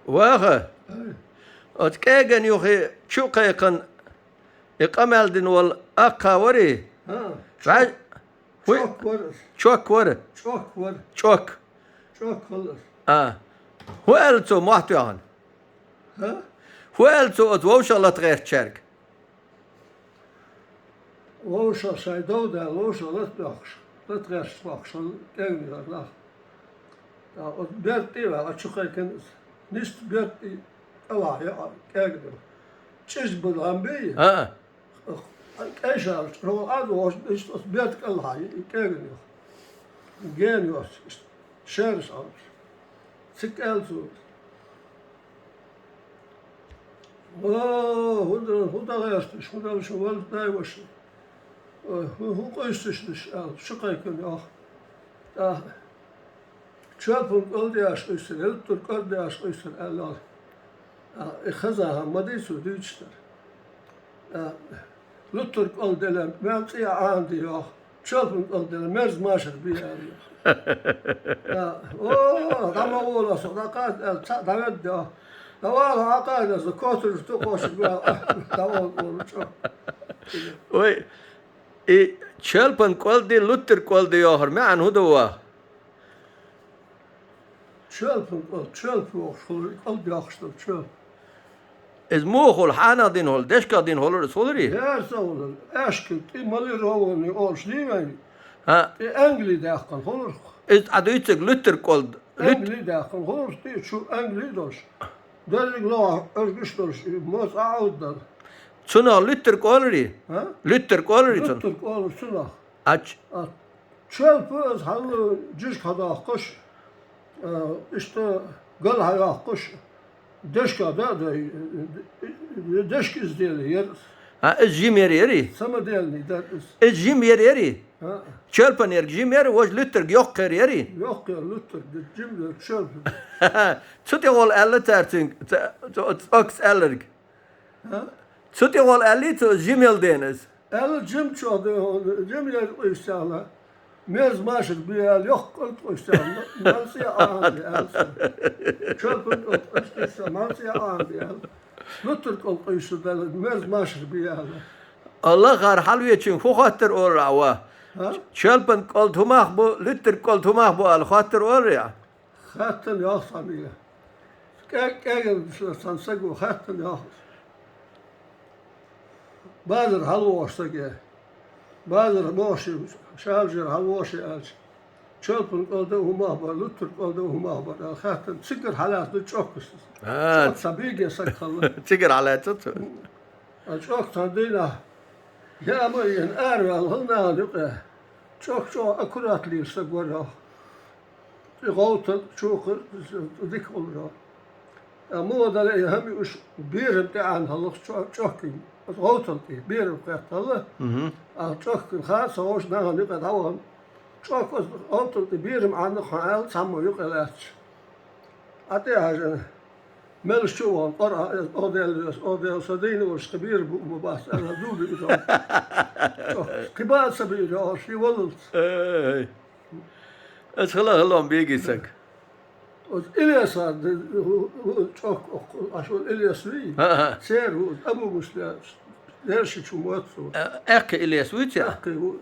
واخه Evet. اتكاغن يوخي شوقيقن اقاملدن والاقا وري Ha. فعج Çok var. شوك ور Çok var. شوك Çok kalır. هو التو محتوان Ha? هو التو اتوش الله تغير تشارك Loša sajdo da loša let rest bakš. Gelmiyor lah. Ya o berti var. Açıkayken nist berti Allah ya gelmiyor. Çiz bulan bey. اه Eşar. O az o işte bert Allah gelmiyor. Gelmiyor. Şer sağ. Sık el su. Huda yaştı. Huda şu var da var. Hoe is dus zo kan je ja. Ja. Çöpün öldü aşkıysın, el Türk öldü aşkıysın Allah. Khazaha madeysu düçler. Lütürk öldüler, mevziye andi ya. Çöpün öldüler, merz maşır bir yer. Dama oğlası, da kad el davet ya. Dava hakaydı, kotur koşu dava oğlu. وي اي تشالبن قولدي لوتر قولدي يوهر ما عن هدوا Çöpün öldü aşkıysın, çöp. از موخل حانا دين هول دشكا دين هولر سولري Derse olur. Eşkil, imalı rovani olsun değil mi? ها Engli de yakın olur. از ادويتك لوتر قولد Engli de yakın olur değil. Şu Engli doş. Dedik la, örgüç doş. Mos ağıddan. تسونا لوتر قولري Ha? لوتر قولري تسون Lütürk olur şuna. اچ Çöpü halı cüz kadar kuş. İşte gıl hayal kuş. Deşkada da deşk izleyeli yer. ها از جيم يري يري Sama değerli deriz. از جيم يري يري Ha? تشالبن ير جيم يري وج لوتر يوكر يري Yok ya lütür. Cimri çöpü. تسوتي هول ألا تارتين أكس ألرج Ha? تسوتي هول ألي تو جيميل دينز El cim çoğdu, cim yer koyuşlarla. Mez maşır bir el yok koyuşlarla. Mansiye ağır bir el. Çöpün koyuşlarla, mansiye ağır bir el. Lütür koyuşlarla, mez maşır bir el. الله غار حلوية چون خو خاطر أول رعوا Ha? شالبن قلت هماخ بو لتر قلت هماخ بو الخاطر أول رعا Hattın yok sanıyor. Gel sansak bu hattın yok. Bazı halı olsa ki, bazı boş şarjör halı olsa aç. Çöpün oldu humah var, lütür oldu humah var. Hattın çıkır halatı çok kısız. Çok tabii ki sakallı. تقر على تتو Çok tadıyla. Ya ama yani ervel hınalık. Çok akuratlıysa böyle. Gautan çok dik olur. Ama o da hem bir imtihan halık çok kim. Gautan ki bir imtihan çok kim khas hoş ne hanı kadar havan. Çok gautan ki bir imtihan khal sammo yok elat. Ate hajan مال شو قرأ أودي صديني وش كبير مباس أنا دوبي كبار سبيل شي ولد أسخلا هلون بيجي سك إلياس çok aşol İlyas değil. Ser Abu Muslim. Her şey şu muhatso. أكي إلياس ويتيا Hakkı bu.